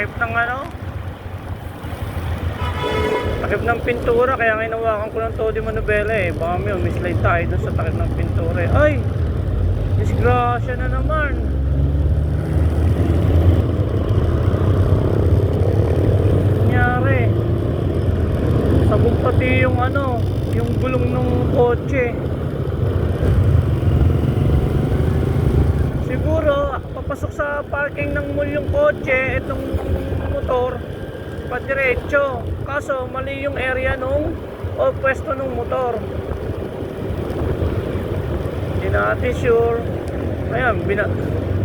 takip ng ano, takip ng pintura, kaya hinawakan ko ng todo manubela eh. Baka may mislide tayo dun sa takip ng pintura eh. Ay, disgrasya na naman. Nangyari, sabog pati yung ano, yung gulong ng kotse. Siguro papasok sa parking ng mall yung kotse, itong motor padiretso, kaso mali yung area nung o pwesto ng motor. Hindi natin sure. Ayan,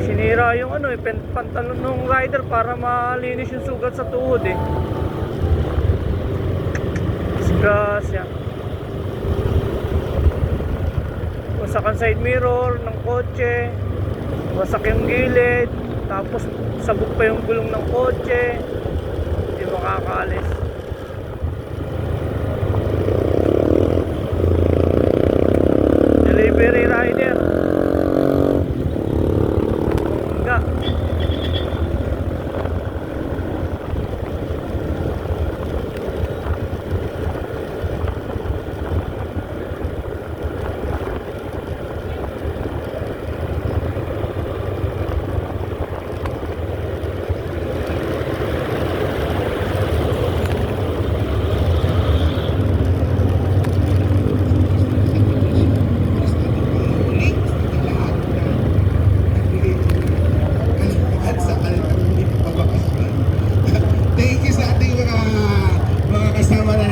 sinira yung ano eh, pantalon ng rider para malinis yung sugat sa tuhod eh. Disgrasya. Wasak ang side mirror ng kotse, wasak yung gilid, tapos sabog pa yung gulong ng kotse, hindi makakaalis. Delivery rider enggak.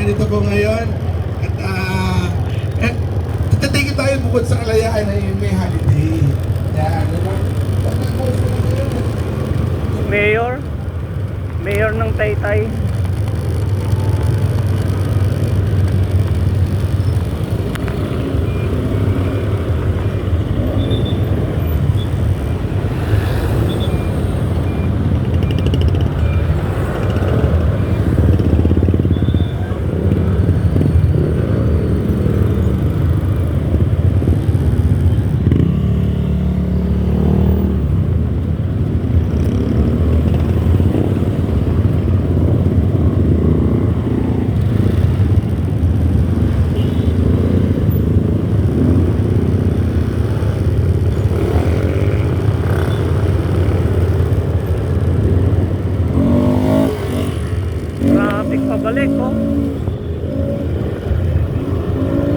Dito po ngayon at tatigil tayo bukod sa kalayaan ay may holiday. Yan, Mayor ng Taytay. Pabalik oh.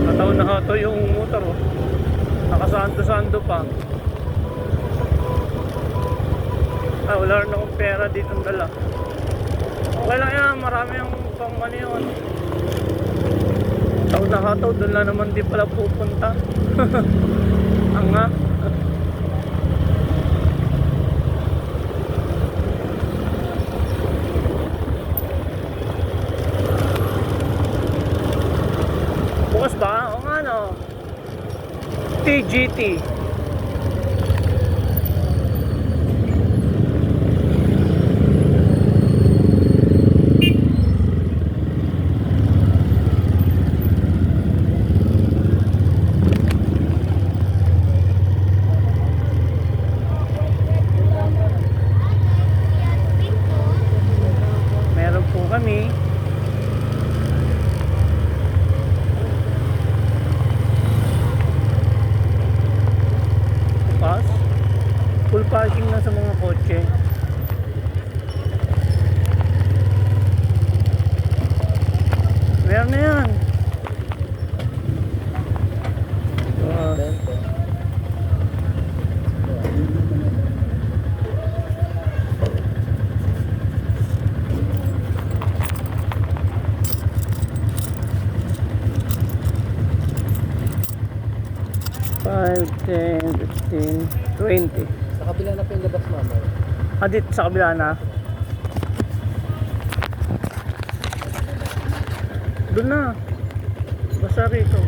Nataon na hato yung motor oh. Nakasando-sando pa. Wala rin akong pera dito ang dala. Okay lang yan, marami ang pang ano yun. Taon na hato, doon lang naman di pala pupunta. Ang nga. Bukas ba? O nga no. TGT. Meron po kami. Full parking na sa mga kotse. Meron na yan. Five, 10, 15, 20. Sa kabila na po yung labas, mama. Dito sa kabila na. Doon na. Basta rito.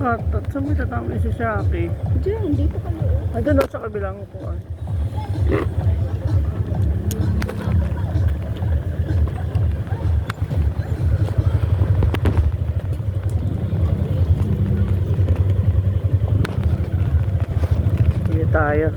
At saan mo tatama si Shaki? Diyan, dito kami. Ay, doon sa kabilang upuan. Sige tayo.